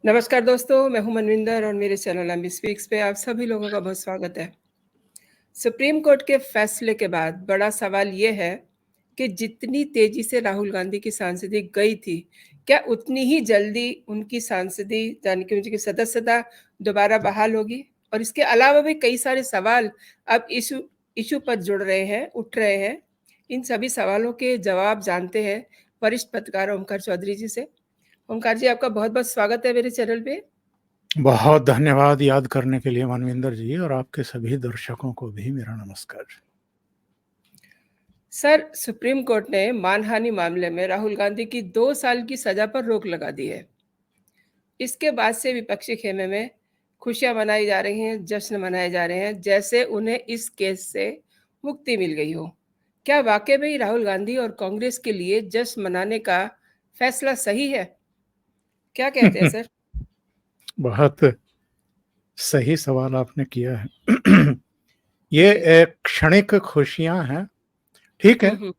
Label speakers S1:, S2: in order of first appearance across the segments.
S1: नमस्कार दोस्तों, मैं हूं मनविंदर और मेरे चैनल एमबी स्पीक्स पे आप सभी लोगों का बहुत स्वागत है। सुप्रीम कोर्ट के फैसले के बाद बड़ा सवाल ये है कि जितनी तेजी से राहुल गांधी की सांसदी गई थी, क्या उतनी ही जल्दी उनकी सांसदी यानी कि उनकी सदस्यता दोबारा बहाल होगी? और इसके अलावा भी कई सारे सवाल अब इशू इशू पर जुड़ रहे हैं, उठ रहे हैं। इन सभी सवालों के जवाब जानते हैं वरिष्ठ पत्रकार ओमकार चौधरी जी से। ओमकार जी, आपका बहुत-बहुत स्वागत है मेरे चैनल पे।
S2: बहुत धन्यवाद याद करने के लिए मनविंदर जी, और आपके सभी दर्शकों को भी मेरा नमस्कार।
S1: सर, सुप्रीम कोर्ट ने मानहानि मामले में राहुल गांधी की 2 साल की सजा पर रोक लगा दी है। इसके बाद से विपक्षी खेमे में खुशियां मनाई जा रही हैं, जश्न मनाए जा रहे हैं, जैसे उन्हें इस केस से मुक्ति मिल गई हो। क्या वाकई में राहुल गांधी और कांग्रेस के लिए जश्न मनाने का फैसला सही है? क्या कहते हैं सर?
S2: बहुत सही सवाल आपने किया है। ये
S1: जी।
S2: एक क्षणिक खुशियां हैं, ठीक है।
S1: हुँ।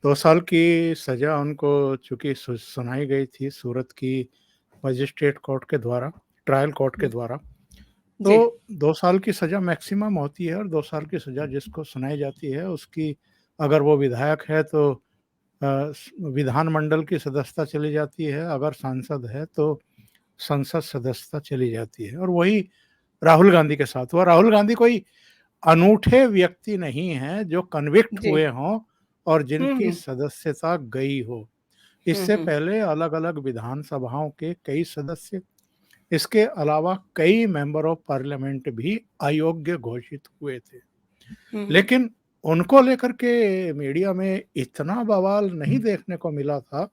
S2: 2 साल की सजा उनको चूंकि सुनाई गई थी सूरत की मजिस्ट्रेट कोर्ट के द्वारा, ट्रायल कोर्ट के
S1: हुँ,
S2: द्वारा। तो
S1: जी।
S2: 2 साल की सजा मैक्सिमम होती है, और 2 साल की सजा जिसको सुनाई जाती है उसकी, अगर वो विधायक है तो विधानमंडल की सदस्यता चली जाती है, अगर सांसद है तो संसद सदस्यता चली जाती है। और वही राहुल गांधी के साथ हुआ। राहुल गांधी कोई अनूठे व्यक्ति नहीं है जो कन्विक्ट
S1: जी।
S2: हुए हों और
S1: हुँ,
S2: जिनकी
S1: हुँ।
S2: सदस्यता गई हो।
S1: हुँ,
S2: इससे
S1: हुँ।
S2: पहले अलग अलग विधानसभाओं के कई सदस्य, इसके अलावा कई मेंबर ऑफ पार्लियामेंट भी अयोग्य घोषित हुए थे।
S1: हुँ, हुँ।
S2: लेकिन उनको लेकर के मीडिया में इतना बवाल नहीं देखने को मिला था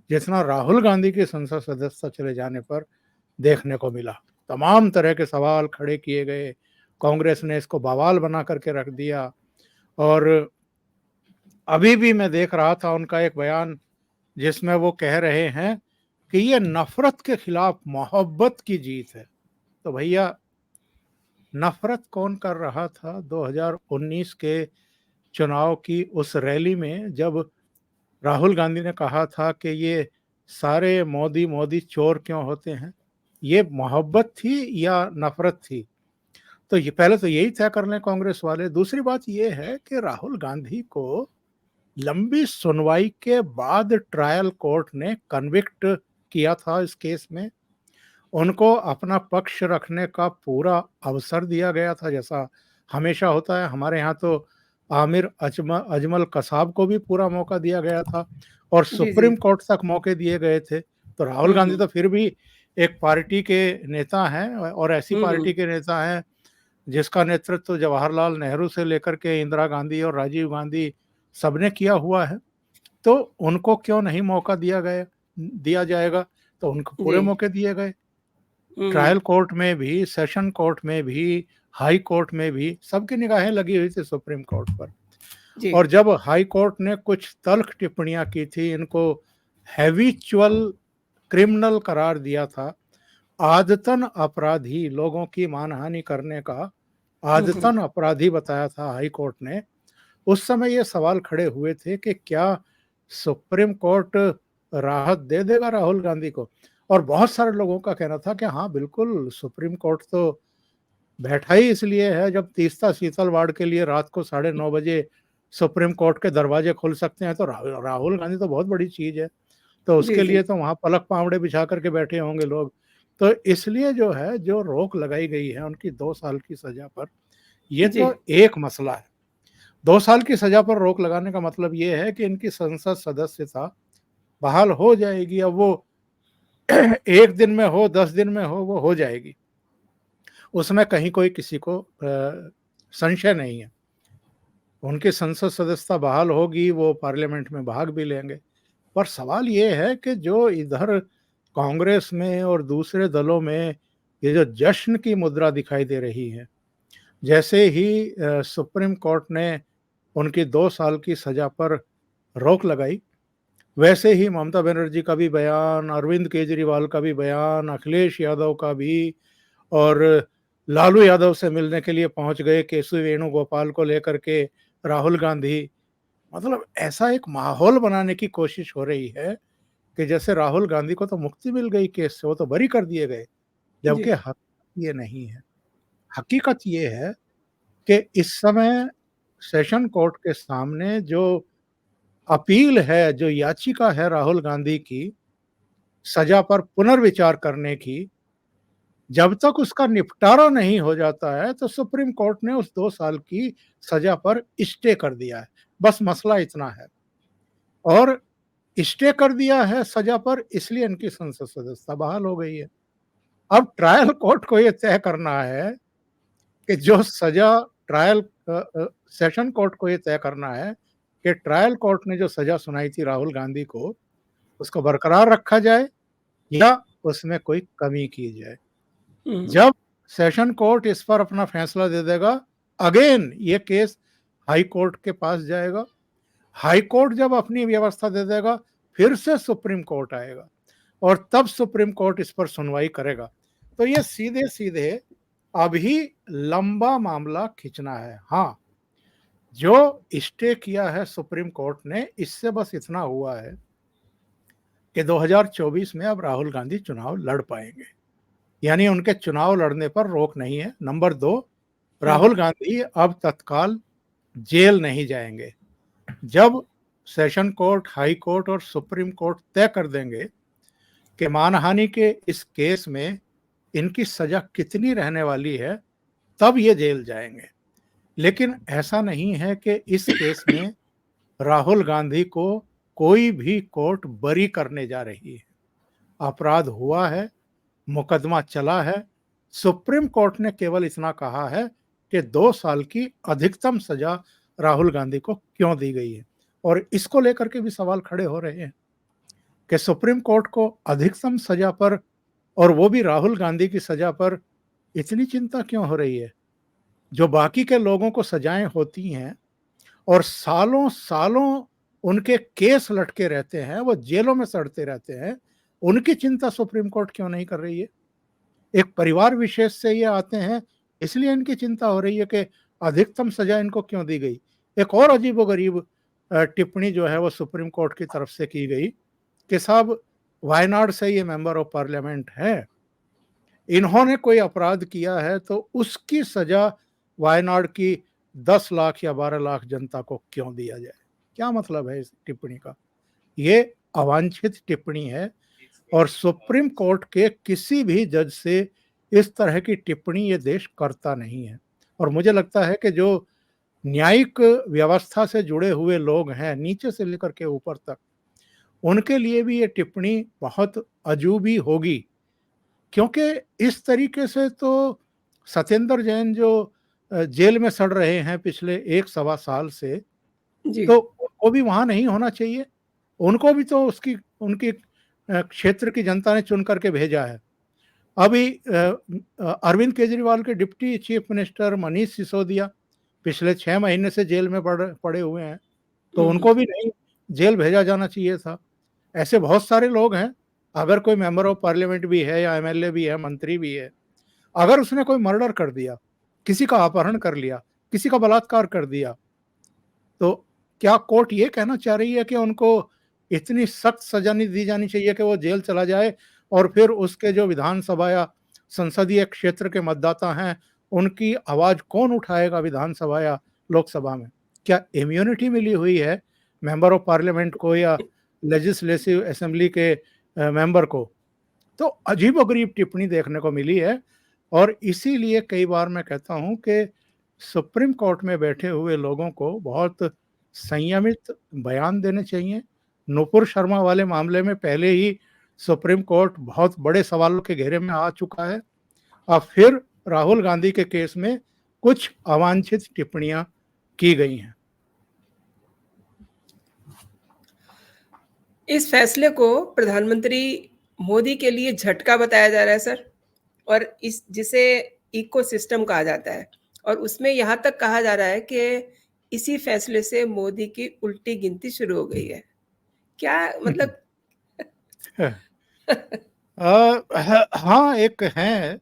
S2: जितना राहुल गांधी की संसद सदस्यता चले जाने पर देखने को मिला। तमाम तरह के सवाल खड़े किए गए, कांग्रेस ने इसको बवाल बना करके रख दिया। और अभी भी मैं देख रहा था उनका एक बयान जिसमें वो कह रहे हैं कि ये नफरत के खिलाफ मोहब्बत की जीत है। तो भैया, नफरत कौन कर रहा था 2019 के चुनाव की उस रैली में, जब राहुल गांधी ने कहा था कि ये सारे मोदी मोदी चोर क्यों होते हैं? ये मोहब्बत थी या नफरत थी? तो ये पहले तो यही तय कर लें कांग्रेस वाले। दूसरी बात ये है कि राहुल गांधी को लंबी सुनवाई के बाद ट्रायल कोर्ट ने कन्विक्ट किया था इस केस में। उनको अपना पक्ष रखने का पूरा अवसर दिया गया था, जैसा हमेशा होता है। हमारे यहाँ तो आमिर अजमल कसाब को भी पूरा मौका दिया गया था और
S1: जी, जी।
S2: सुप्रीम कोर्ट तक मौके दिए गए थे। तो राहुल
S1: हुँ,
S2: गांधी
S1: हुँ।
S2: तो फिर भी एक पार्टी के नेता हैं, और ऐसी
S1: हुँ,
S2: पार्टी
S1: हुँ।
S2: के नेता हैं जिसका नेतृत्व जवाहरलाल नेहरू से लेकर के इंदिरा गांधी और राजीव गांधी सबने किया हुआ है। तो उनको क्यों नहीं मौका दिया जाएगा? तो उनको
S1: जी।
S2: पूरे मौके दिए गए।
S1: हुँ,
S2: ट्रायल
S1: हुँ।
S2: कोर्ट में भी, सेशन कोर्ट में भी, हाई कोर्ट में भी सबकी निगाहें लगी हुई थी सुप्रीम कोर्ट पर।
S1: जी।
S2: और जब हाई कोर्ट ने कुछ तल्ख टिप्पणियां की थी, इनको हैबिचुअल क्रिमिनल करार दिया था, आदतन अपराधी, लोगों की मानहानि करने का
S1: हुँ, हुँ।
S2: आदतन अपराधी बताया था हाई कोर्ट ने। उस समय ये सवाल खड़े हुए थे कि क्या सुप्रीम कोर्ट राहत दे देगा राहुल गांधी को? और बहुत सारे लोगों का कहना था कि हाँ बिल्कुल, सुप्रीम कोर्ट तो बैठा ही इसलिए है जब तीस्ता शीतल वार्ड के लिए रात को 9:30 बजे सुप्रीम कोर्ट के दरवाजे खुल सकते हैं, तो राहुल गांधी तो बहुत बड़ी चीज है। तो
S1: जी,
S2: उसके
S1: जी।
S2: लिए तो वहां पलक पावड़े बिछा करके बैठे होंगे लोग। तो इसलिए जो है, जो रोक लगाई गई है उनकी 2 साल की सजा पर, ये
S1: जी।
S2: तो एक मसला है। 2 साल की सजा पर रोक लगाने का मतलब ये है कि इनकी संसद सदस्यता बहाल हो जाएगी। अब वो 1 दिन में हो, 10 दिन में हो, वो हो जाएगी। उसमें कहीं कोई किसी को संशय नहीं है। उनकी संसद सदस्यता बहाल होगी, वो पार्लियामेंट में भाग भी लेंगे। पर सवाल ये है कि जो इधर कांग्रेस में और दूसरे दलों में ये जो जश्न की मुद्रा दिखाई दे रही है, जैसे ही सुप्रीम कोर्ट ने उनकी 2 साल की सजा पर रोक लगाई, वैसे ही ममता बनर्जी का भी बयान, अरविंद केजरीवाल का भी बयान, अखिलेश यादव का भी, और लालू यादव से मिलने के लिए पहुंच गए केशव वेणुगोपाल को लेकर के राहुल गांधी। मतलब ऐसा एक माहौल बनाने की कोशिश हो रही है कि जैसे राहुल गांधी को तो मुक्ति मिल गई केस से, वो तो बरी कर दिए गए,
S1: जी।
S2: जबकि हकीकत ये नहीं है। हकीकत ये है कि इस समय सेशन कोर्ट के सामने जो अपील है, जो याचिका है राहुल गांधी की सजा पर पुनर्विचार करने की, जब तक उसका निपटारा नहीं हो जाता है तो सुप्रीम कोर्ट ने उस 2 साल की सजा पर स्टे कर दिया है। बस मसला इतना है। और स्टे कर दिया है सजा पर, इसलिए इनकी संसद सदस्यता बहाल हो गई है। अब ट्रायल कोर्ट को ये तय करना है कि जो सजा ट्रायल सेशन कोर्ट को ये तय करना है कि ट्रायल कोर्ट ने जो सजा सुनाई थी राहुल गांधी को, उसको बरकरार रखा जाए या उसमें कोई कमी की जाए।
S1: हुँ।
S2: जब सेशन कोर्ट इस पर अपना फैसला दे देगा, अगेन ये केस हाई कोर्ट के पास जाएगा। हाई कोर्ट जब अपनी व्यवस्था दे देगा, फिर से सुप्रीम कोर्ट आएगा और तब सुप्रीम कोर्ट इस पर सुनवाई करेगा। तो ये सीधे सीधे अभी लंबा मामला खींचना है। हाँ, जो स्टे किया है सुप्रीम कोर्ट ने, इससे बस इतना हुआ है कि 2024 में अब राहुल गांधी चुनाव लड़ पाएंगे, यानी उनके चुनाव लड़ने पर रोक नहीं है। नंबर 2,
S1: हुँ।
S2: राहुल गांधी अब तत्काल जेल नहीं जाएंगे। जब सेशन कोर्ट, हाई कोर्ट और सुप्रीम कोर्ट तय कर देंगे कि मानहानि के इस केस में इनकी सजा कितनी रहने वाली है, तब ये जेल जाएंगे। लेकिन ऐसा नहीं है कि इस केस में राहुल गांधी को कोई भी कोर्ट बरी करने जा रही है। अपराध हुआ है, मुकदमा चला है। सुप्रीम कोर्ट ने केवल इतना कहा है कि 2 साल की अधिकतम सजा राहुल गांधी को क्यों दी गई है, और इसको लेकर के भी सवाल खड़े हो रहे हैं कि सुप्रीम कोर्ट को अधिकतम सजा पर, और वो भी राहुल गांधी की सजा पर, इतनी चिंता क्यों हो रही है। जो बाकी के लोगों को सजाएं होती हैं और सालों सालों उनके केस लटके रहते हैं, वो जेलों में सड़ते रहते हैं, उनकी चिंता सुप्रीम कोर्ट क्यों नहीं कर रही है। एक परिवार विशेष से ये आते हैं, इसलिए इनकी चिंता हो रही है कि अधिकतम सजा इनको क्यों दी गई। एक और अजीबोगरीब टिप्पणी जो है वो सुप्रीम कोर्ट की तरफ से की गई कि साहब, वायनाड से ये मेंबर ऑफ पार्लियामेंट है, इन्होंने कोई अपराध किया है तो उसकी सजा वायनाड की 10 लाख या 12 लाख जनता को क्यों दिया जाए। क्या मतलब है इस टिप्पणी का। ये अवांछित टिप्पणी है और सुप्रीम कोर्ट के किसी भी जज से इस तरह की टिप्पणी ये देश करता नहीं है। और मुझे लगता है कि जो न्यायिक व्यवस्था से जुड़े हुए लोग हैं, नीचे से लेकर के ऊपर तक, उनके लिए भी ये टिप्पणी बहुत अजूबी होगी, क्योंकि इस तरीके से तो सत्येंद्र जैन जो जेल में सड़ रहे हैं पिछले 1 सवा साल से,
S1: जी।
S2: तो उनको भी वहाँ नहीं होना चाहिए। उनको भी तो उसकी उनकी क्षेत्र की जनता ने चुन करके भेजा है। अभी अरविंद केजरीवाल के deputy chief minister Manish Sisodia पिछले 6 महीने से जेल में पड़े हुए हैं, तो
S1: हुँ।
S2: उनको भी नहीं जेल भेजा जाना चाहिए था। ऐसे बहुत सारे लोग हैं, अगर कोई मेंबर ऑफ पार्लियामेंट भी है या एमएलए भी है, मंत्री भी है, अगर उसने कोई मर्डर कर दिया, किसी का अपहरण कर लिया, किसी का बलात्कार कर दिया, तो क्या कोर्ट ये कहना चाह रही है कि उनको इतनी सख्त सजा नहीं दी जानी चाहिए कि वो जेल चला जाए, और फिर उसके जो विधानसभा या संसदीय क्षेत्र के मतदाता हैं, उनकी आवाज़ कौन उठाएगा विधानसभा या लोकसभा में। क्या इम्यूनिटी मिली हुई है मेंबर ऑफ पार्लियामेंट को या लेजिस्लेटिव असेंबली के मेंबर को। तो अजीबोगरीब टिप्पणी देखने को मिली है, और इसीलिए कई बार मैं कहता हूं कि सुप्रीम कोर्ट में बैठे हुए लोगों को बहुत संयमित बयान देने चाहिए। नुपुर शर्मा वाले मामले में पहले ही सुप्रीम कोर्ट बहुत बड़े सवालों के घेरे में आ चुका है। अब फिर राहुल गांधी के केस में कुछ अवांछित टिप्पणियां की गई हैं।
S1: इस फैसले को प्रधानमंत्री मोदी के लिए झटका बताया जा रहा है सर, और इस जिसे इकोसिस्टम कहा जाता है, और उसमें यहाँ तक कहा जा रहा है कि इसी फैसले से मोदी की उल्टी गिनती शुरू हो गई है। क्या मतलब
S2: हाँ, एक हैं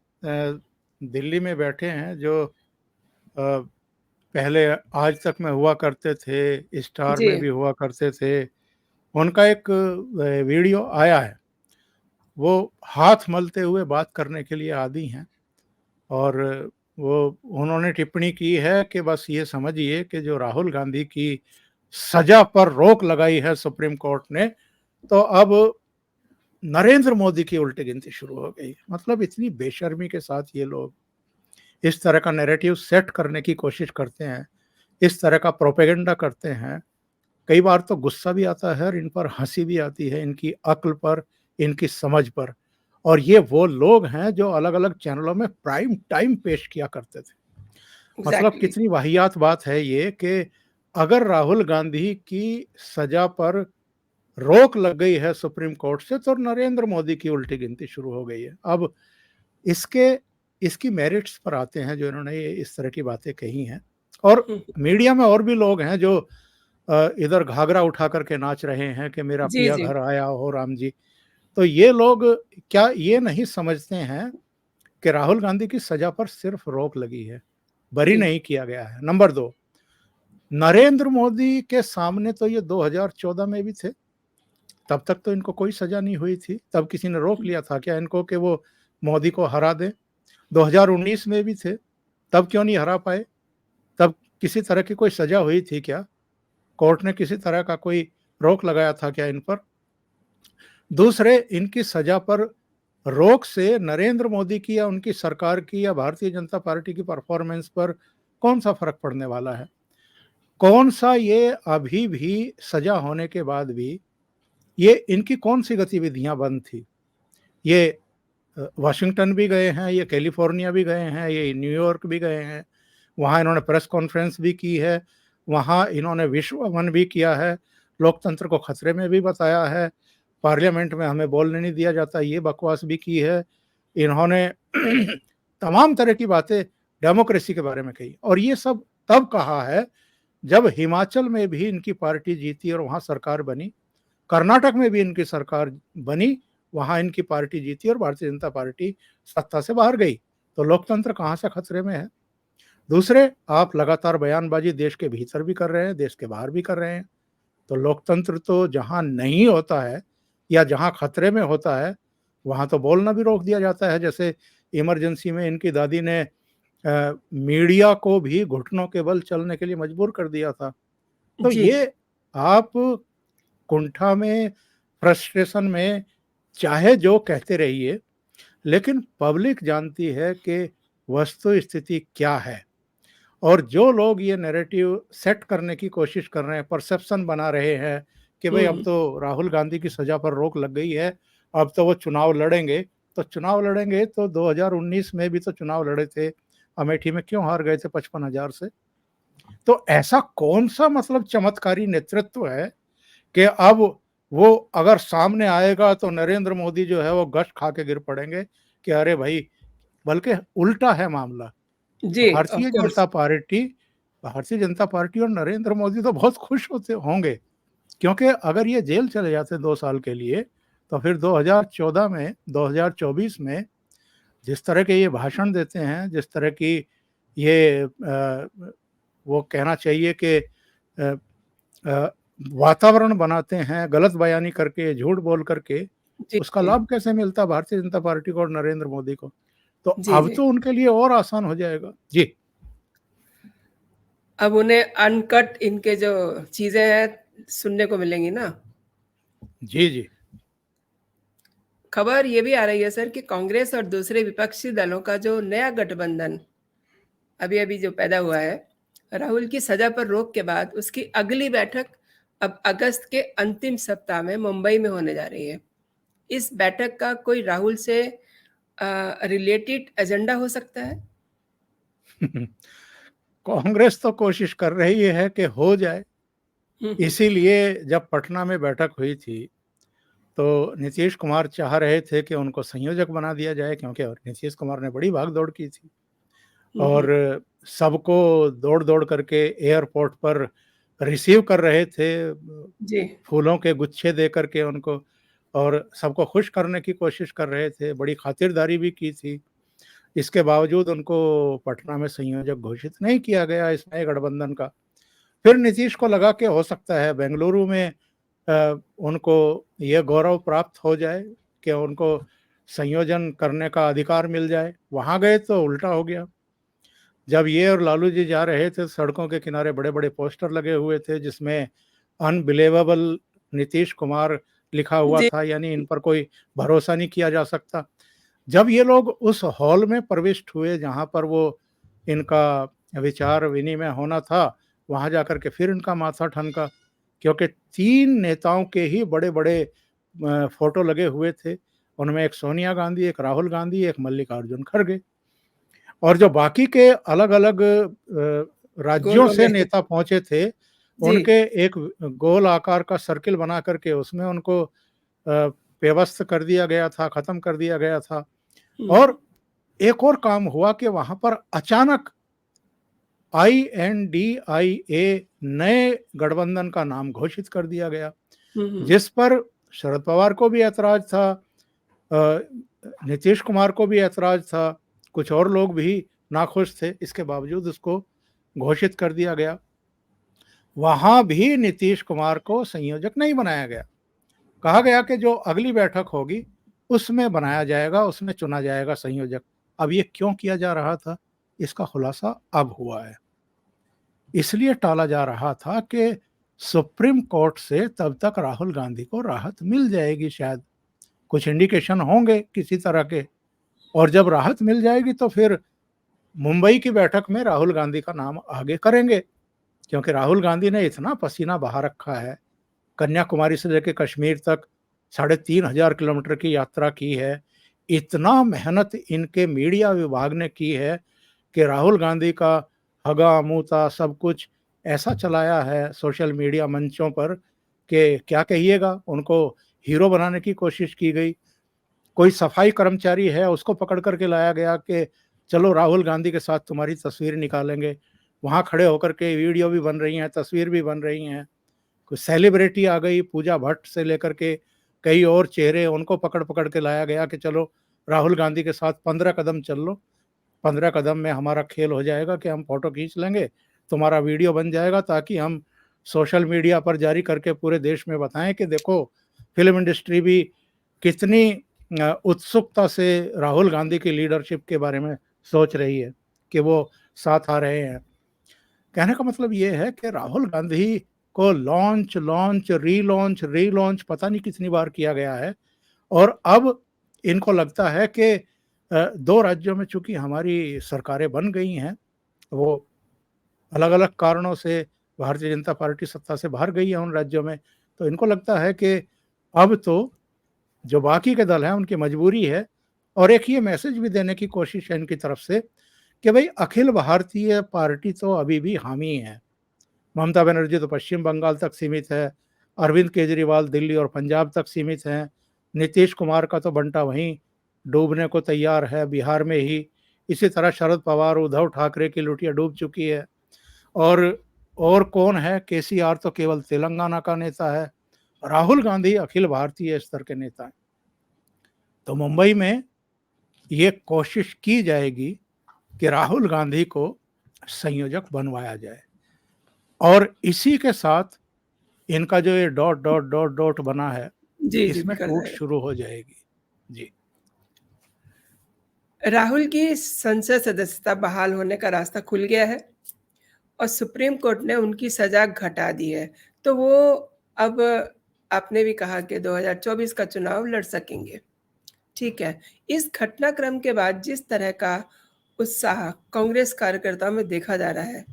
S2: दिल्ली में बैठे हैं जो पहले आज तक में हुआ करते थे, स्टार
S1: जी।
S2: में भी हुआ करते थे, उनका एक वीडियो आया है, वो हाथ मलते हुए बात करने के लिए आदी हैं और वो उन्होंने टिप्पणी की है कि बस ये समझिए कि जो राहुल गांधी की सजा पर रोक लगाई है सुप्रीम कोर्ट ने, तो अब नरेंद्र मोदी की उल्टी गिनती शुरू हो गई। मतलब इतनी बेशर्मी के साथ ये लोग इस तरह का नैरेटिव सेट करने की कोशिश करते हैं, इस तरह का प्रोपेगेंडा करते हैं। कई बार तो गुस्सा भी आता है और इन पर हंसी भी आती है, इनकी अक्ल पर, इनकी समझ पर। और ये वो लोग हैं जो अलग अलग चैनलों में प्राइम टाइम पेश किया करते थे। मतलब
S1: एग्ज़ैक्टली।
S2: कितनी वाहियात बात है ये कि अगर राहुल गांधी की सजा पर रोक लग गई है सुप्रीम कोर्ट से, तो नरेंद्र मोदी की उल्टी गिनती शुरू हो गई है। अब इसके इसकी मेरिट्स पर आते हैं जो इन्होंने ये इस तरह की बातें कही हैं। और
S1: हुँ,
S2: मीडिया में और भी लोग हैं जो इधर घाघरा उठा करके नाच रहे हैं कि मेरा
S1: जी,
S2: पिया
S1: जी।
S2: घर आया हो राम जी। तो ये लोग क्या ये नहीं समझते हैं कि राहुल गांधी की सजा पर सिर्फ रोक लगी है, बरी
S1: जी,
S2: नहीं किया गया है। नंबर 2, नरेंद्र मोदी के सामने तो ये 2014 में भी थे, तब तक तो इनको कोई सजा नहीं हुई थी। तब किसी ने रोक
S1: हुँ,
S2: लिया था क्या इनको कि वो मोदी को हरा दें? 2019 में भी थे, तब क्यों नहीं हरा पाए? तब किसी तरह की कोई सजा हुई थी क्या? कोर्ट ने किसी तरह का कोई रोक लगाया था क्या इन पर? दूसरे, इनकी सजा पर रोक से नरेंद्र मोदी की या उनकी सरकार की या भारतीय जनता पार्टी की परफॉर्मेंस पर कौन-सा फ़र्क पड़ने वाला है? कौन-सा ये अभी भी सजा होने के बाद भी ये इनकी कौन-सी गतिविधियाँ बंद थी? ये वाशिंगटन भी गए हैं, ये कैलिफ़ोर्निया भी गए हैं, ये न्यूयॉर्क भी गए हैं, वहाँ इन्होंने प्रेस कॉन्फ्रेंस भी की है, वहाँ इन्होंने विश्व हवन भी किया है, लोकतंत्र को खतरे में भी बताया है, पार्लियामेंट में हमें बोलने नहीं दिया जाता, ये बकवास भी की है। इन्होंने तमाम तरह की बातें डेमोक्रेसी के बारे में कही और ये सब तब कहा है जब हिमाचल में भी इनकी पार्टी जीती और वहाँ सरकार बनी, कर्नाटक में भी इनकी सरकार बनी, वहाँ इनकी पार्टी जीती और भारतीय जनता पार्टी सत्ता से बाहर गई। तो लोकतंत्र कहाँ से खतरे में है? दूसरे, आप लगातार बयानबाजी देश के भीतर भी कर रहे हैं, देश के बाहर भी कर रहे हैं। तो लोकतंत्र तो जहाँ नहीं होता है या जहाँ खतरे में होता है, वहाँ तो बोलना भी रोक दिया जाता है। जैसे इमरजेंसी में इनकी दादी ने मीडिया को भी घुटनों के बल चलने के लिए मजबूर कर दिया था। तो
S1: जी।
S2: ये आप कुंठा में, फ्रस्ट्रेशन में चाहे जो कहते रहिए, लेकिन पब्लिक जानती है कि वस्तु स्थिति क्या है। और जो लोग ये नैरेटिव सेट करने की कोशिश कर रहे हैं, परसेप्शन बना रहे हैं कि भाई अब
S1: हुँ,
S2: तो राहुल गांधी की सजा पर रोक लग गई है, अब तो वो चुनाव लड़ेंगे। तो चुनाव लड़ेंगे तो 2019 में भी तो चुनाव लड़े थे, अमेठी में क्यों हार गए थे 55,000 से? तो ऐसा कौन सा मतलब चमत्कारी नेतृत्व है कि अब वो अगर सामने आएगा तो नरेंद्र मोदी जो है वो गश खा के गिर पड़ेंगे कि अरे भाई, बल्कि उल्टा है मामला।
S1: जी, ऑफ़
S2: भारतीय
S1: कोर्स।
S2: जनता पार्टी भारतीय जनता पार्टी और नरेंद्र मोदी तो बहुत खुश होते होंगे, क्योंकि अगर ये जेल चले जाते 2 साल के लिए, तो फिर 2014 में, 2024 में जिस तरह के ये भाषण देते हैं, जिस तरह की ये वो कहना चाहिए कि अ अ, वातावरण बनाते हैं, गलत बयानी करके, झूठ बोल करके,
S1: जी,
S2: उसका
S1: जी।
S2: लाभ कैसे मिलता भारतीय जनता पार्टी को और नरेंद्र मोदी को? तो
S1: जी,
S2: अब
S1: जी।
S2: तो उनके लिए और आसान हो जाएगा। जी।
S1: अब उन्हें अनकट इनके जो चीज़ें हैं, सुनने को मिलेंगी ना।
S2: जी, जी।
S1: खबर ये भी आ रही है सर कि कांग्रेस और दूसरे विपक्षी दलों का जो नया गठबंधन अभी-अभी जो पैदा हुआ है, राहुल की सज़ा पर रोक के बाद उसकी अगली बैठक अब अगस्त के अंतिम सप्ताह में मुंबई में होने जा रही है। इस बैठक का कोई राहुल से रिलेटेड एजेंडा हो सकता है?
S2: कांग्रेस तो कोशिश कर रही है कि हो जाए।
S1: हुँ, हुँ।
S2: इसीलिए जब पटना में बैठक हुई थी, तो नीतीश कुमार चाह रहे थे कि उनको संयोजक बना दिया जाए, क्योंकि और नीतीश कुमार ने बड़ी भाग-दौड़ की थी
S1: हुँ,
S2: और
S1: हुँ।
S2: सबको दौड़-दौड़ करके एयरपोर्ट पर रिसीव कर रहे थे,
S1: जी।
S2: फूलों के गुच्छे दे करके उनको, और सबको खुश करने की कोशिश कर रहे थे, बड़ी खातिरदारी भी की थी। इसके बावजूद उनको पटना में संयोजक घोषित नहीं किया गया इस नए गठबंधन का। फिर नीतीश को लगा कि हो सकता है बेंगलुरु में उनको ये गौरव प्राप्त हो जाए कि उनको संयोजन करने का अधिकार मिल जाए। वहाँ गए तो उल्टा हो गया। जब ये और लालू जी जा रहे थे, सड़कों के किनारे बड़े-बड़े पोस्टर लगे हुए थे जिसमें अनबिलीवेबल नीतीश कुमार लिखा हुआ
S1: जी।
S2: था, यानी इन पर कोई भरोसा नहीं किया जा सकता। जब ये लोग उस हॉल में प्रविष्ट हुए जहाँ पर वो इनका विचार विनिमय होना था, वहाँ जाकर के फिर इनका माथा ठनका, क्योंकि 3 नेताओं के ही बड़े-बड़े फ़ोटो लगे हुए थे। उनमें एक सोनिया गांधी, एक राहुल गांधी, एक मल्लिकार्जुन खड़गे। और जो बाकी के अलग-अलग राज्यों
S1: गोलों
S2: से
S1: में।
S2: नेता पहुँचे थे,
S1: जी।
S2: उनके एक गोल आकार का सर्किल बना कर के उसमें उनको पेवस्त कर दिया गया था, खत्म कर दिया गया था।
S1: हुँ।
S2: और एक और काम हुआ कि वहाँ पर अचानक INDIA नए गठबंधन का नाम घोषित कर दिया गया,
S1: हुँ, हुँ।
S2: जिस पर शरद पवार को भी ऐतराज़ था, अ, नीतीश कुमार को भी ऐतराज़ था, कुछ और लोग भी नाखुश थे, इसके बावजूद उसको घोषित कर दिया गया। वहाँ भी नीतीश कुमार को संयोजक नहीं बनाया गया। कहा गया कि जो अगली बैठक होगी, उसमें बनाया जाएगा, उसमें चुना जाएगा संयोजक। अब ये क्यों किया जा रहा था, इसका खुलासा अब हुआ है। इसलिए टाला जा रहा था कि सुप्रीम कोर्ट से तब तक राहुल गांधी को राहत मिल जाएगी शायद। कुछ इंडिकेशन होंगे किसी तरह के, और जब राहत मिल जाएगी तो फिर मुंबई की बैठक में राहुल गांधी का नाम आगे करेंगे, क्योंकि राहुल गांधी ने इतना पसीना बहा रखा है। कन्याकुमारी से लेकर कश्मीर तक 3,500 किलोमीटर की यात्रा की है। इतना मेहनत इनके मीडिया विभाग ने की है कि राहुल गांधी का हगा-मूता सब कुछ ऐसा चलाया है सोशल मीडिया मंचों पर कि क्या कहिएगा। उनको हीरो बनाने की कोशिश की गई। कोई सफाई कर्मचारी है, उसको पकड़ कर के लाया गया कि चलो राहुल गांधी के साथ तुम्हारी तस्वीर निकालेंगे। वहाँ खड़े होकर के वीडियो भी बन रही हैं, तस्वीर भी बन रही हैं। कोई सेलिब्रिटी आ गई, पूजा भट्ट से लेकर के कई और चेहरे, उनको पकड़-पकड़ के लाया गया कि चलो राहुल गांधी के साथ 15 कदम चल लो। 15 कदम में हमारा खेल हो जाएगा कि हम फ़ोटो खींच लेंगे, तुम्हारा वीडियो बन जाएगा, ताकि हम सोशल मीडिया पर जारी करके पूरे देश में बताएँ कि देखो, फ़िल्म इंडस्ट्री भी कितनी उत्सुकता से राहुल गांधी की लीडरशिप के बारे में सोच रही है कि वो साथ आ रहे हैं। कहने का मतलब ये है कि राहुल गांधी को लॉन्च, लॉन्च, रीलॉन्च, रीलॉन्च पता नहीं कितनी बार किया गया है, और अब इनको लगता है कि 2 राज्यों में चूँकि हमारी सरकारें बन गई हैं, वो अलग-अलग कारणों से भारतीय जनता पार्टी सत्ता से बाहर गई है उन राज्यों में, तो इनको लगता है कि अब तो जो बाकी के दल हैं उनकी मजबूरी है, और एक ये मैसेज भी देने की कोशिश है इनकी तरफ से कि भई अखिल भारतीय पार्टी तो अभी भी हामी है। ममता बनर्जी तो पश्चिम बंगाल तक सीमित है, अरविंद केजरीवाल दिल्ली और पंजाब तक सीमित हैं, नीतीश कुमार का तो बंटा वहीं डूबने को तैयार है, बिहार में ही। इसी तरह शरद पवार, उद्धव ठाकरे की लुटिया डूब चुकी है, और कौन है, केसीआर तो केवल तेलंगाना का नेता है, राहुल गांधी अखिल भारतीय स्तर के नेता हैं। तो मुंबई में ये कोशिश की जाएगी कि राहुल गांधी को संयोजक बनवाया जाए, और इसी के साथ इनका जो ये डॉट डॉट डॉट डॉट बना है,
S1: जी, जी,
S2: इसमें
S1: बिखर
S2: टूट
S1: जाएगा।
S2: शुरू हो जाएगी। जी।
S1: राहुल की संसद सदस्यता बहाल होने का रास्ता खुल गया है और सुप्रीम कोर्ट ने उनकी सज़ा घटा दी है। तो वो अब आपने भी कहा कि 2024 का चुनाव लड़ सकेंगे। ठीक है। इस घटनाक्रम के बाद जिस तरह का उत्साह कांग्रेस कार्यकर्ताओं में देखा जा रहा है,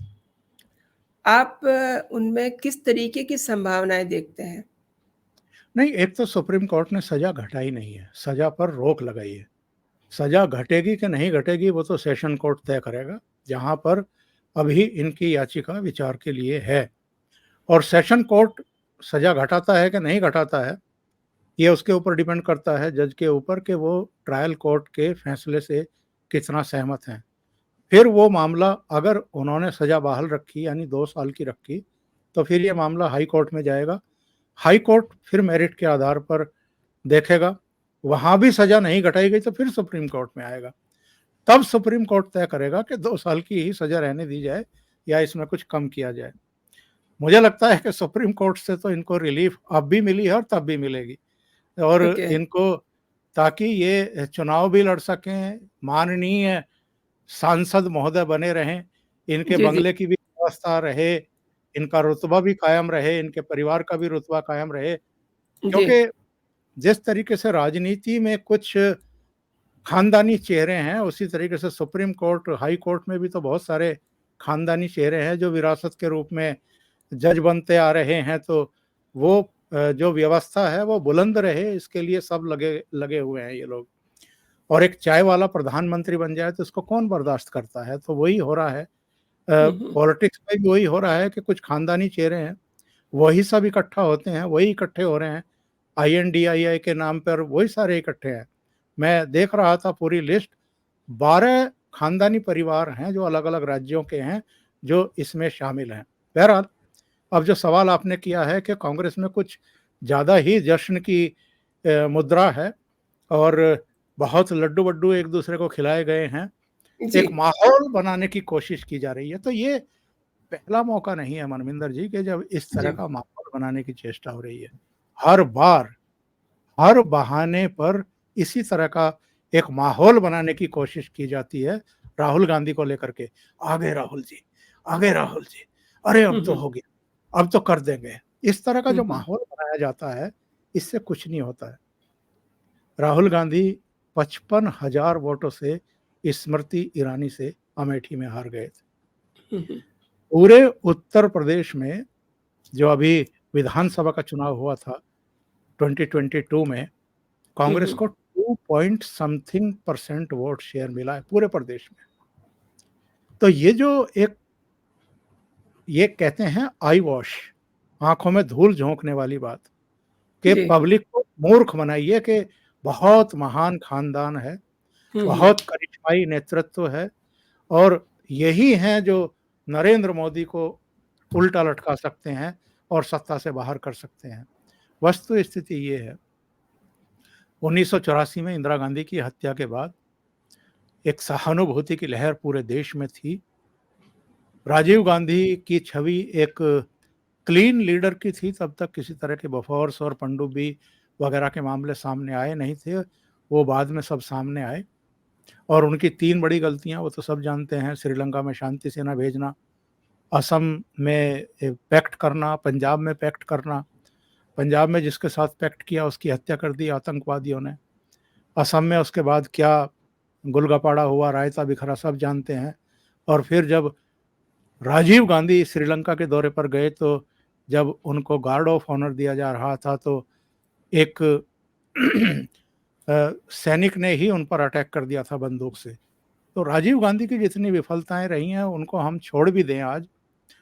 S1: आप उनमें किस तरीके की संभावनाएँ देखते हैं?
S2: नहीं, एक तो सुप्रीम कोर्ट ने सज़ा घटाई नहीं है, सज़ा पर रोक लगाई है। सज़ा घटेगी कि नहीं घटेगी वो तो सेशन कोर्ट तय करेगा, जहाँ पर अभी इनकी याचिका विचार के लिए है। और सेशन कोर्ट सज़ा घटाता है कि नहीं घटाता है, ये उसके ऊपर डिपेंड करता है जज के ऊपर कि वो ट्रायल कोर्ट के फैसले से कितना सहमत हैं। फिर वो मामला, अगर उन्होंने सज़ा बहाल रखी यानी 2 साल की रखी, तो फिर ये मामला हाई कोर्ट में जाएगा। हाई कोर्ट फिर मेरिट के आधार पर देखेगा, वहाँ भी सज़ा नहीं घटाई गई तो फिर सुप्रीम कोर्ट में आएगा। तब सुप्रीम कोर्ट तय करेगा कि 2 साल की ही सज़ा रहने दी जाए या इसमें कुछ कम किया जाए। मुझे लगता है कि सुप्रीम कोर्ट से तो इनको रिलीफ अब भी मिली है और तब भी मिलेगी, और
S1: ओके।
S2: इनको ताकि ये चुनाव भी लड़ सकें, माननीय सांसद महोदय बने रहें, इनके
S1: जी, जी।
S2: बंगले की भी व्यवस्था रहे, इनका रुतबा भी कायम रहे, इनके परिवार का भी रुतबा कायम रहे।
S1: जी।
S2: क्योंकि जिस तरीके से राजनीति में कुछ खानदानी चेहरे हैं, उसी तरीके से सुप्रीम कोर्ट, हाई कोर्ट में भी तो बहुत सारे खानदानी चेहरे हैं जो विरासत के रूप में जज बनते आ रहे हैं। तो वो जो व्यवस्था है वो बुलंद रहे, इसके लिए सब लगे लगे हुए हैं ये लोग। और एक चाय वाला प्रधानमंत्री बन जाए तो इसको कौन बर्दाश्त करता है? तो वही हो रहा है।
S1: हुँ, हुँ।
S2: पॉलिटिक्स में भी वही हो रहा है कि कुछ खानदानी चेहरे हैं, वही सब इकट्ठा होते हैं, वही इकट्ठे हो रहे हैं। आईएनडीआईआई के नाम पर वही सारे इकट्ठे हैं। मैं देख रहा था पूरी लिस्ट, 12 खानदानी परिवार हैं जो अलग-अलग राज्यों के हैं, जो इसमें शामिल हैं। बहरहाल, अब जो सवाल आपने किया है कि कांग्रेस में कुछ ज़्यादा ही जश्न की मुद्रा है और बहुत लड्डू-वड्डू एक-दूसरे को खिलाए गए हैं।
S1: जी।
S2: एक माहौल बनाने की कोशिश की जा रही है। तो ये पहला मौका नहीं है मनविंदर जी कि जब इस तरह
S1: जी।
S2: का माहौल बनाने की चेष्टा हो रही है। हर बार, हर बहाने पर इसी तरह का एक माहौल बनाने की कोशिश की जाती है राहुल गांधी को लेकर के। आगे राहुल जी, आगे राहुल जी, अरे
S1: हुँ,
S2: अब तो
S1: हुँ।
S2: हो गया, अब तो कर देंगे। इस तरह का
S1: हुँ,
S2: जो
S1: हुँ।
S2: माहौल बनाया जाता है, इससे कुछ नहीं होता है। राहुल गांधी 55,000 वोटों से स्मृति ईरानी से अमेठी में हार गए थे।
S1: हुँ, हुँ।
S2: पूरे उत्तर प्रदेश में जो अभी विधानसभा का चुनाव हुआ था 2022 में,
S1: हुँ,
S2: कांग्रेस
S1: हुँ।
S2: को 2 point something percent vote share मिला है पूरे प्रदेश में। तो ये जो एक, ये कहते हैं आई वॉश, आँखों में धूल झोंकने वाली बात, कि
S1: जी।
S2: पब्लिक को मूर्ख बनाइए कि बहुत महान खानदान है,
S1: हुँ, हुँ।
S2: बहुत करिश्माई नेतृत्व है, और यही हैं जो नरेंद्र मोदी को उल्टा लटका सकते हैं और सत्ता से बाहर कर सकते हैं। वस्तु स्थिति ये है, 1984 में इंदिरा गांधी की हत्या के बाद एक सहानुभूति की लहर पूरे देश में थी। राजीव गांधी की छवि एक क्लीन लीडर की थी, तब तक किसी तरह के बफ़ोर्स और पनडुब्बी वगैरह के मामले सामने आए नहीं थे। वो बाद में सब सामने आए, और उनकी 3 बड़ी गलतियाँ वो तो सब जानते हैं, श्रीलंका में शांति सेना भेजना, असम में पैक्ट करना, पंजाब में पैक्ट करना, पंजाब में जिसके साथ पैक्ट किया उसकी हत्या कर दी आतंकवादियों ने, असम में उसके बाद क्या गुलगपाड़ा हुआ, रायता बिखरा, सब जानते हैं। और फिर जब राजीव गांधी श्रीलंका के दौरे पर गए तो जब उनको गार्ड ऑफ ऑनर दिया जा रहा था तो एक सैनिक ने ही उन पर अटैक कर दिया था बंदूक से। तो राजीव गांधी की जितनी विफलताएं रही हैं उनको हम छोड़ भी दें आज,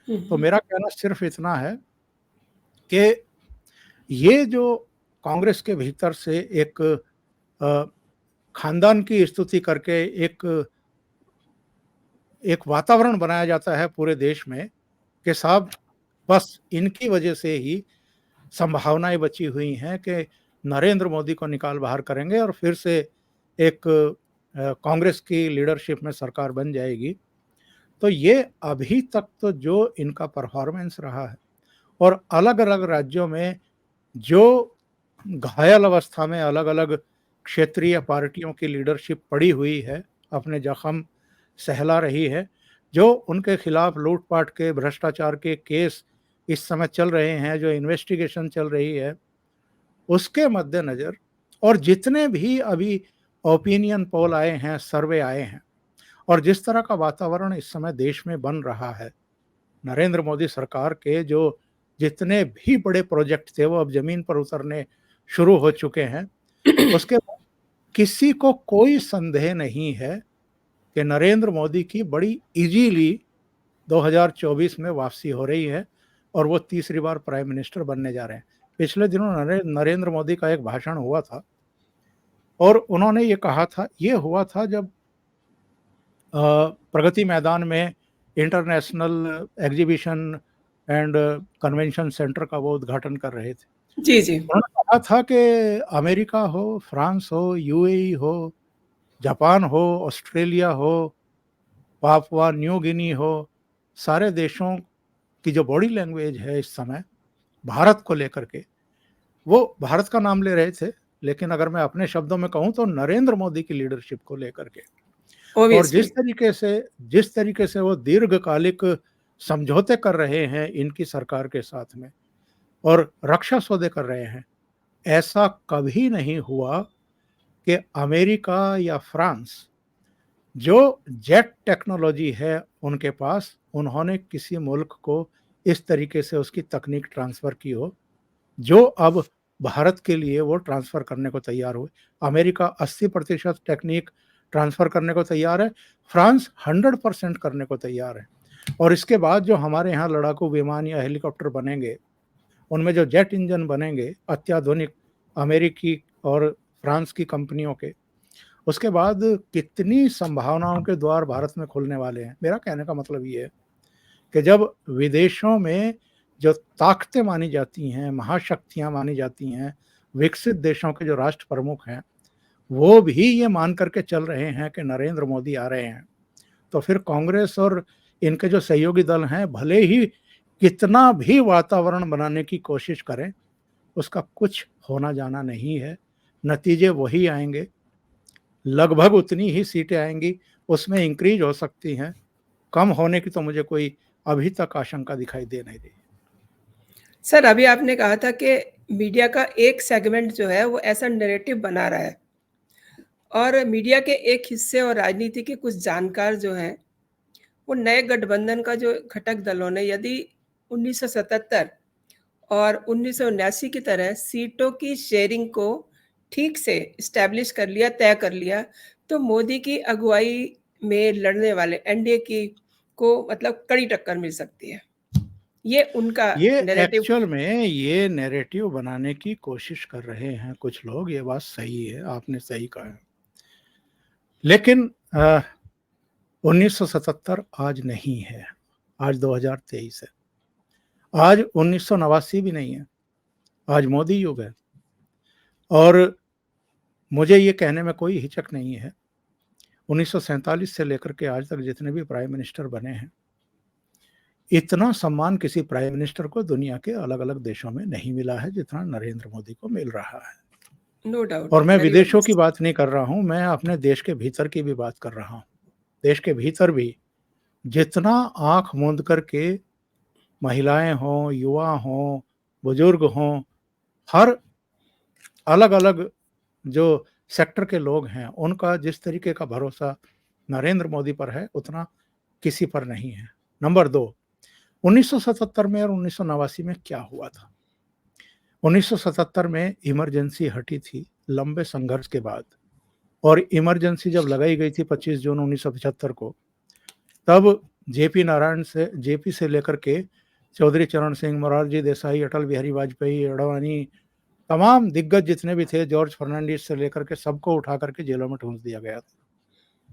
S1: हुँ,
S2: तो
S1: हुँ।
S2: मेरा कहना सिर्फ इतना है कि ये जो कांग्रेस के भीतर से एक अ, खानदान की स्तुति करके एक एक वातावरण बनाया जाता है पूरे देश में कि साहब बस इनकी वजह से ही संभावनाएं बची हुई हैं कि नरेंद्र मोदी को निकाल बाहर करेंगे और फिर से एक कांग्रेस की लीडरशिप में सरकार बन जाएगी। तो ये अभी तक तो जो इनका परफॉर्मेंस रहा है, और अलग-अलग राज्यों में जो घायल अवस्था में अलग-अलग क्षेत्रीय पार्टियों की लीडरशिप पड़ी हुई है, अपने जख्म सहला रही है, जो उनके खिलाफ लूट-पाट के, भ्रष्टाचार के केस इस समय चल रहे हैं, जो इन्वेस्टिगेशन चल रही है, उसके मद्देनज़र, और जितने भी अभी ओपिनियन पोल आए हैं, सर्वे आए हैं, और जिस तरह का वातावरण इस समय देश में बन रहा है, नरेंद्र मोदी सरकार के जो जितने भी बड़े प्रोजेक्ट थे वो अब ज़मीन पर उतरने शुरू हो चुके हैं। उसके बाद किसी को कोई संदेह नहीं है कि नरेंद्र मोदी की बड़ी ईज़िली 2024 में वापसी हो रही है और वो तीसरी बार प्राइम मिनिस्टर बनने जा रहे हैं। पिछले दिनों नरेंद्र मोदी का एक भाषण हुआ था और उन्होंने ये कहा था, ये हुआ था जब प्रगति मैदान में international exhibition and convention centre का वो उद्घाटन कर रहे थे।
S1: जी, जी।
S2: उन्होंने कहा था कि अमेरिका हो, फ्रांस हो, यूएई हो, जापान हो, ऑस्ट्रेलिया हो, पापुआ न्यू गिनी हो, सारे देशों की जो बॉडी लैंग्वेज है इस समय भारत को लेकर के, वो भारत का नाम ले रहे थे, लेकिन अगर मैं अपने शब्दों में कहूं तो नरेंद्र मोदी की लीडरशिप को लेकर के, और
S1: ऑब्वियसली।
S2: जिस तरीके से वो दीर्घकालिक समझौते कर रहे हैं इनकी सरकार के साथ में और रक्षा सौदे कर रहे हैं, ऐसा कभी नहीं हुआ कि अमेरिका या फ्रांस जो जेट टेक्नोलॉजी है उनके पास, उन्होंने किसी मुल्क को इस तरीके से उसकी तकनीक ट्रांसफर की हो जो अब भारत के लिए वो ट्रांसफर करने को तैयार हुए। अमेरिका 80% टेक्निक ट्रांसफर करने को तैयार है, फ्रांस 100% करने को तैयार है। और इसके बाद जो हमारे यहाँ लड़ाकू विमान या हेलीकॉप्टर बनेंगे, उनमें जो जेट इंजन बनेंगे अत्याधुनिक अमेरिकी और फ्रांस की कंपनियों के, उसके बाद कितनी संभावनाओं के द्वार भारत में खुलने वाले हैं। मेरा कहने का मतलब ये है कि जब विदेशों में जो ताकतें मानी जाती हैं, महाशक्तियां मानी जाती हैं, विकसित देशों के जो राष्ट्र प्रमुख हैं, वो भी ये मान करके चल रहे हैं कि नरेंद्र मोदी आ रहे हैं, तो फिर कांग्रेस और इनके जो सहयोगी दल हैं भले ही कितना भी वातावरण बनाने की कोशिश करें, उसका कुछ होना जाना नहीं है। नतीजे वही आएंगे, लगभग उतनी ही सीटें आएंगी, उसमें इंक्रीज हो सकती हैं, कम होने की तो मुझे कोई अभी तक आशंका दिखाई दे नहीं रही।
S1: सर, अभी आपने कहा था कि मीडिया का एक सेगमेंट जो है वो ऐसा नैरेटिव बना रहा है और मीडिया के एक हिस्से और राजनीति के कुछ जानकार जो हैं, वो नए गठबंधन का जो घटक दलों ने यदि 1977 और 1979 की तरह सीटों की शेयरिंग को ठीक से एस्टैब्लिश कर लिया, तय कर लिया, तो मोदी की अगुवाई में लड़ने वाले एनडीए की को मतलब कड़ी टक्कर मिल सकती है। ये उनका
S2: ये
S1: नैरेटिव।
S2: एक्चुअल में ये नैरेटिव बनाने की कोशिश कर रहे हैं कुछ लोग, ये बात सही है, आपने सही कहा है। लेकिन 1977 आज नहीं है, आज 2023 है, आज 1989 भी नहीं है, आज मोदी युग है। और मुझे ये कहने में कोई हिचक नहीं है, 1947 से लेकर के आज तक जितने भी प्राइम मिनिस्टर बने हैं, इतना सम्मान किसी प्राइम मिनिस्टर को दुनिया के अलग अलग देशों में नहीं मिला है जितना नरेंद्र मोदी को मिल रहा है।
S1: नो डाउट,
S2: और मैं
S1: वेरी
S2: विदेशों की
S1: ऑनेस्ट।
S2: बात नहीं कर रहा हूं, मैं अपने देश के भीतर की भी बात कर रहा हूं। देश के भीतर भी जितना आंख मूंद करके महिलाएं हों, युवा हों, बुजुर्ग हों, हर अलग अलग जो सेक्टर के लोग हैं, उनका जिस तरीके का भरोसा नरेंद्र मोदी पर है उतना किसी पर नहीं है। नंबर 2, 1977 में और 1989 में क्या हुआ था? 1977 में इमरजेंसी हटी थी लंबे संघर्ष के बाद, और इमरजेंसी जब लगाई गई थी 25 जून 1975 को, तब जेपी से लेकर के चौधरी चरण सिंह, मोरारजी देसाई, अटल बिहारी वाजपेयी, अडवाणी, तमाम दिग्गज जितने भी थे, जॉर्ज फर्नांडिस से लेकर के सबको उठा करके जेलों में ठूंस दिया गया था।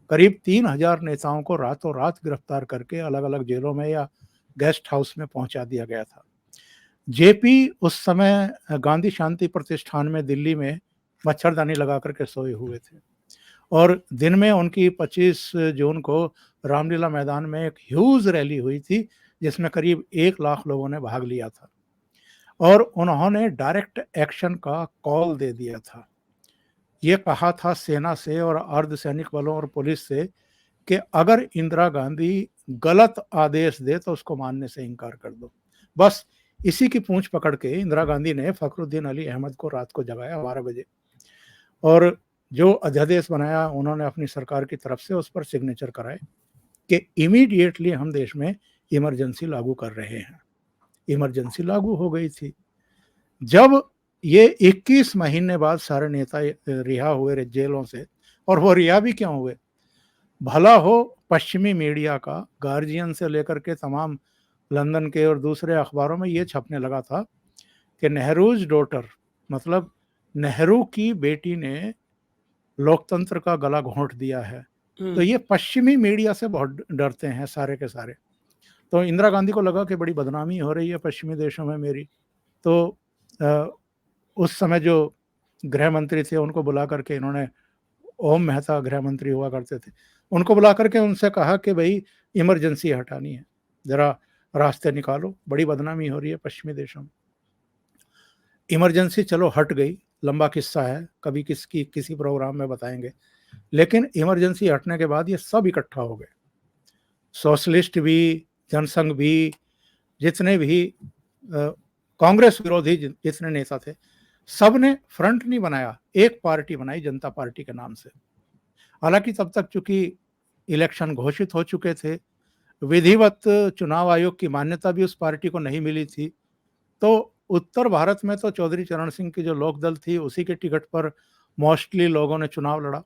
S2: करीब 3000 नेताओं को रातों रात गिरफ्तार करके अलग अलग जेलों में या गेस्ट हाउस में पहुंचा दिया गया था। जेपी उस समय गांधी शांति प्रतिष्ठान में दिल्ली में मच्छरदानी लगा करके सोए हुए थे, और दिन में उनकी 25 जून को रामलीला मैदान में एक ह्यूज रैली हुई थी जिसमें करीब 1 लाख लोगों ने भाग लिया था, और उन्होंने डायरेक्ट एक्शन का कॉल दे दिया था। ये कहा था सेना से और अर्धसैनिक बलों और पुलिस से कि अगर इंदिरा गांधी गलत आदेश दे तो उसको मानने से इनकार कर दो। बस इसी की पूंछ पकड़ के इंदिरा गांधी ने फखरुद्दीन अली अहमद को रात को जगाया 12 बजे, और जो अध्यादेश बनाया उन्होंने अपनी सरकार की तरफ से उस पर सिग्नेचर कराए कि इमीडिएटली हम देश में इमरजेंसी लागू कर रहे हैं। इमरजेंसी लागू हो गई थी। जब ये 21 महीने बाद सारे नेता रिहा हुए जेलों से, और वो रिहा भी क्यों हुए? भला हो पश्चिमी मीडिया का, गार्जियन से लेकर के तमाम लंदन के और दूसरे अखबारों में ये छपने लगा था कि नेहरूज डॉटर, मतलब नेहरू की बेटी ने लोकतंत्र का गला घोंट दिया है। तो ये पश्चिमी मीडिया से बहुत डरते हैं सारे के सारे। तो इंदिरा गांधी को लगा कि बड़ी बदनामी हो रही है पश्चिमी देशों में मेरी, तो उस समय जो गृह मंत्री थे उनको बुला करके इन्होंने, ओम मेहता गृह मंत्री हुआ करते थे, उनको बुला करके उनसे कहा कि भाई इमरजेंसी हटानी है, जरा रास्ते निकालो, बड़ी बदनामी हो रही है पश्चिमी देशों में। इमरजेंसी चलो हट गई, लंबा किस्सा है, कभी किसकी किसी प्रोग्राम में बताएंगे, लेकिन इमरजेंसी हटने के बाद ये सब इकट्ठा हो गए, सोशलिस्ट भी, जनसंघ भी, जितने भी कांग्रेस विरोधी जितने नेता थे, सब ने फ्रंट नहीं बनाया, एक पार्टी बनाई जनता पार्टी के नाम से। हालांकि तब तक चूंकि इलेक्शन घोषित हो चुके थे, विधिवत चुनाव आयोग की मान्यता भी उस पार्टी को नहीं मिली थी, तो उत्तर भारत में तो चौधरी चरण सिंह की जो लोकदल थी उसी के टिकट पर मोस्टली लोगों ने चुनाव लड़ा,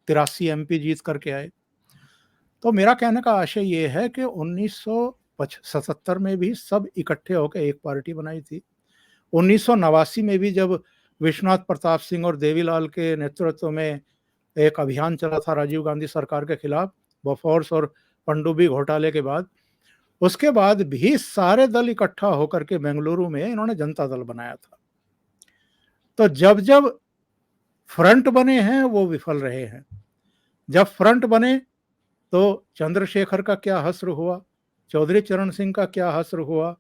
S2: 83 एमपी जीत करके आए। तो मेरा कहने का आशय ये है कि 1977 में भी सब इकट्ठे होकर एक पार्टी बनाई थी। 1989 में भी जब विश्वनाथ प्रताप सिंह और देवीलाल के नेतृत्व में एक अभियान चला था राजीव गांधी सरकार के खिलाफ, बोफोर्स और पनडुब्बी घोटाले के बाद, उसके बाद भी सारे दल इकट्ठा होकर के बेंगलुरु में इन्होंने जनता दल बनाया था। तो जब जब फ्रंट बने हैं वो विफल रहे हैं। जब फ्रंट बने तो चंद्रशेखर का क्या हश्र हुआ, चौधरी चरण सिंह का क्या हश्र हुआ,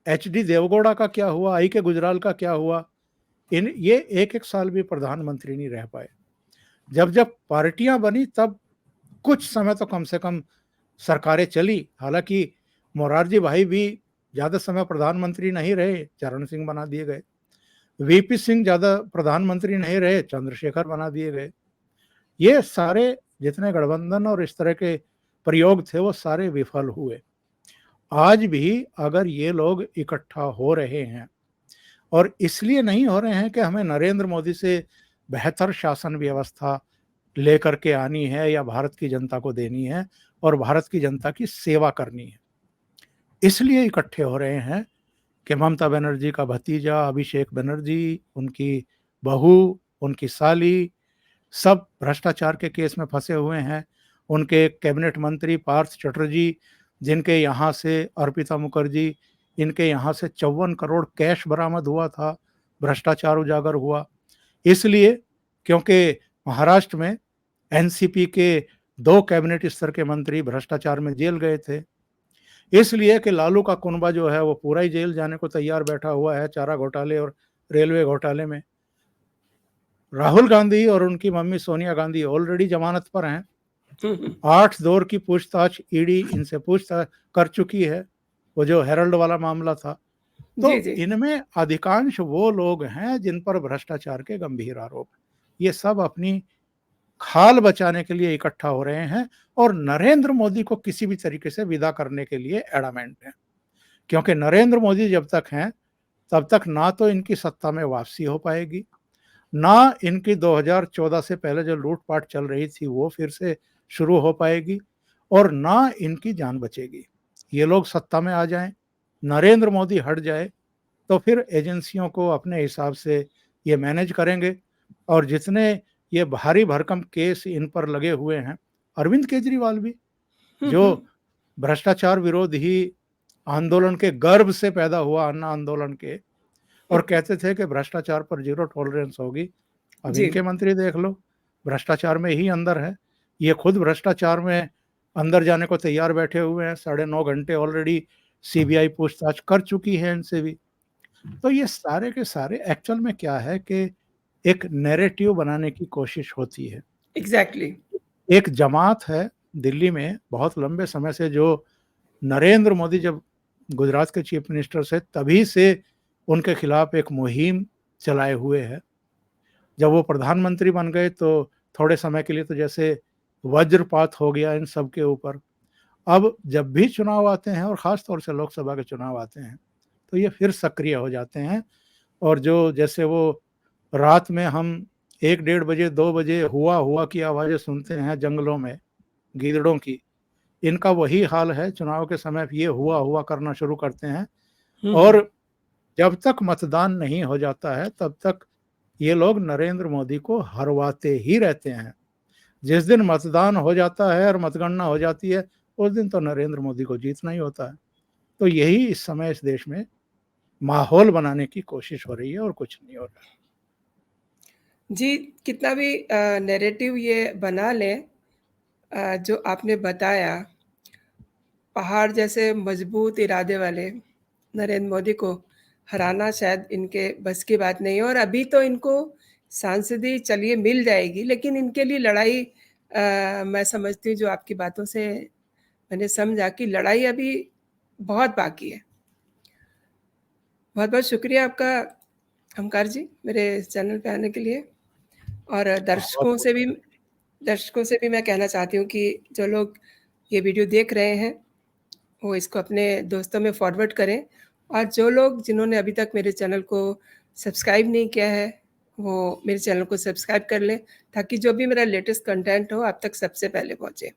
S2: एच डी देवगौड़ा का क्या हुआ, आई के गुजराल का क्या हुआ, ये एक एक साल भी प्रधानमंत्री नहीं रह पाए। जब जब पार्टियां बनी तब कुछ समय तो कम से कम सरकारें चली। हालांकि मोरारजी भाई भी ज्यादा समय प्रधानमंत्री नहीं रहे, चरण सिंह बना दिए गए। वीपी सिंह ज्यादा प्रधानमंत्री नहीं रहे, चंद्रशेखर बना दिए गए। ये सारे जितने गठबंधन और इस तरह के प्रयोग थे वो सारे विफल हुए। आज भी अगर ये लोग इकट्ठा हो रहे हैं, और इसलिए नहीं हो रहे हैं कि हमें नरेंद्र मोदी से बेहतर शासन व्यवस्था लेकर के आनी है या भारत की जनता को देनी है और भारत की जनता की सेवा करनी है, इसलिए इकट्ठे हो रहे हैं कि ममता बनर्जी का भतीजा अभिषेक बनर्जी, उनकी बहू, उनकी साली, सब भ्रष्टाचार के केस में फंसे हुए हैं। उनके कैबिनेट मंत्री पार्थ चटर्जी, जिनके यहाँ से अर्पिता मुखर्जी, इनके यहाँ से 54 करोड़ कैश बरामद हुआ था, भ्रष्टाचार उजागर हुआ, इसलिए क्योंकि महाराष्ट्र में एनसीपी के 2 कैबिनेट स्तर के मंत्री भ्रष्टाचार में जेल गए थे, इसलिए कि लालू का कुनबा जो है वो पूरा ही जेल जाने को तैयार बैठा हुआ है चारा घोटाले और रेलवे घोटाले में। राहुल गांधी और उनकी मम्मी सोनिया गांधी ऑलरेडी जमानत पर हैं। 8 दौर की पूछताछ ईडी इनसे पूछताछ कर चुकी है, वो जो हेरल्ड वाला मामला था। तो
S1: जी, जी।
S2: इनमें अधिकांश वो लोग हैं जिन पर भ्रष्टाचार के गंभीर आरोप, ये सब अपनी खाल बचाने के लिए इकट्ठा हो रहे हैं और नरेंद्र मोदी को किसी भी तरीके से विदा करने के लिए एडामेंट हैं, क्योंकि नरेंद्र मोदी जब तक हैं तब तक ना तो इनकी सत्ता में वापसी हो पाएगी, ना इनकी 2014 से पहले जो लूटपाट चल रही थी वो फिर से शुरू हो पाएगी, और ना इनकी जान बचेगी। ये लोग सत्ता में आ जाएं, नरेंद्र मोदी हट जाए, तो फिर एजेंसियों को अपने हिसाब से ये मैनेज करेंगे। और जितने ये भारी भरकम केस इन पर लगे हुए हैं, अरविंद केजरीवाल भी, जो भ्रष्टाचार विरोधी आंदोलन के गर्भ से पैदा हुआ, अन्ना आंदोलन के, और कहते थे कि भ्रष्टाचार पर 0 टॉलरेंस होगी। अब
S1: जी।
S2: इनके मंत्री देख लो, भ्रष्टाचार में ही अंदर है, ये खुद भ्रष्टाचार में अंदर जाने को तैयार बैठे हुए हैं। 9.5 घंटे ऑलरेडी सीबीआई पूछताछ कर चुकी है इनसे भी। तो ये सारे के सारे एक्चुअल में क्या है कि एक नैरेटिव बनाने की कोशिश होती है।
S1: एग्ज़ैक्टली।
S2: एक जमात है दिल्ली में बहुत लंबे समय से, जो नरेंद्र मोदी जब गुजरात के चीफ मिनिस्टर से तभी से उनके खिलाफ एक मुहिम चलाए हुए है। जब वो प्रधानमंत्री बन गए तो थोड़े समय के लिए तो जैसे वज्रपात हो गया इन सब के ऊपर। अब जब भी चुनाव आते हैं और ख़ास तौर से लोकसभा के चुनाव आते हैं तो ये फिर सक्रिय हो जाते हैं, और जो जैसे वो रात में हम 1 डेढ़ बजे 2 बजे हुआ की आवाज़ें सुनते हैं जंगलों में गीदड़ों की, इनका वही हाल है। चुनाव के समय ये हुआ करना शुरू करते हैं, और जब तक मतदान नहीं हो जाता है तब तक ये लोग नरेंद्र मोदी को हरवाते ही रहते हैं। जिस दिन मतदान हो जाता है और मतगणना हो जाती है उस दिन तो नरेंद्र मोदी को जीतना ही होता है। तो यही इस समय इस देश में माहौल बनाने की कोशिश हो रही है और कुछ नहीं हो रहा है।
S1: जी, कितना भी नैरेटिव ये बना लें जो आपने बताया, पहाड़ जैसे मजबूत इरादे वाले नरेंद्र मोदी को हराना शायद इनके बस की बात नहीं है और अभी तो इनको सांसदी चलिए मिल जाएगी, लेकिन इनके लिए लड़ाई मैं समझती हूँ जो आपकी बातों से मैंने समझा कि लड़ाई अभी बहुत बाकी है। बहुत-बहुत शुक्रिया आपका ओमकार जी, मेरे चैनल पे आने के लिए और
S2: बहुत बहुत
S1: दर्शकों से भी मैं कहना चाहती हूँ कि जो लोग ये वीडियो देख रहे हैं, वो इसको अपने दोस्तों में फॉरवर्ड करें और जो लोग जिन्होंने अभी तक मेरे चैनल को सब्सक्राइब नहीं किया है, वो मेरे चैनल को सब्सक्राइब कर लें, ताकि जो भी मेरा लेटेस्ट कंटेंट हो आप तक सबसे पहले पहुँचे।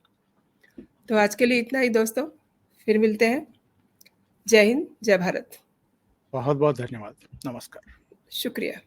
S1: तो आज के लिए इतना ही दोस्तों, फिर मिलते हैं। जय हिंद, जय भारत।
S2: बहुत धन्यवाद। नमस्कार।
S1: शुक्रिया।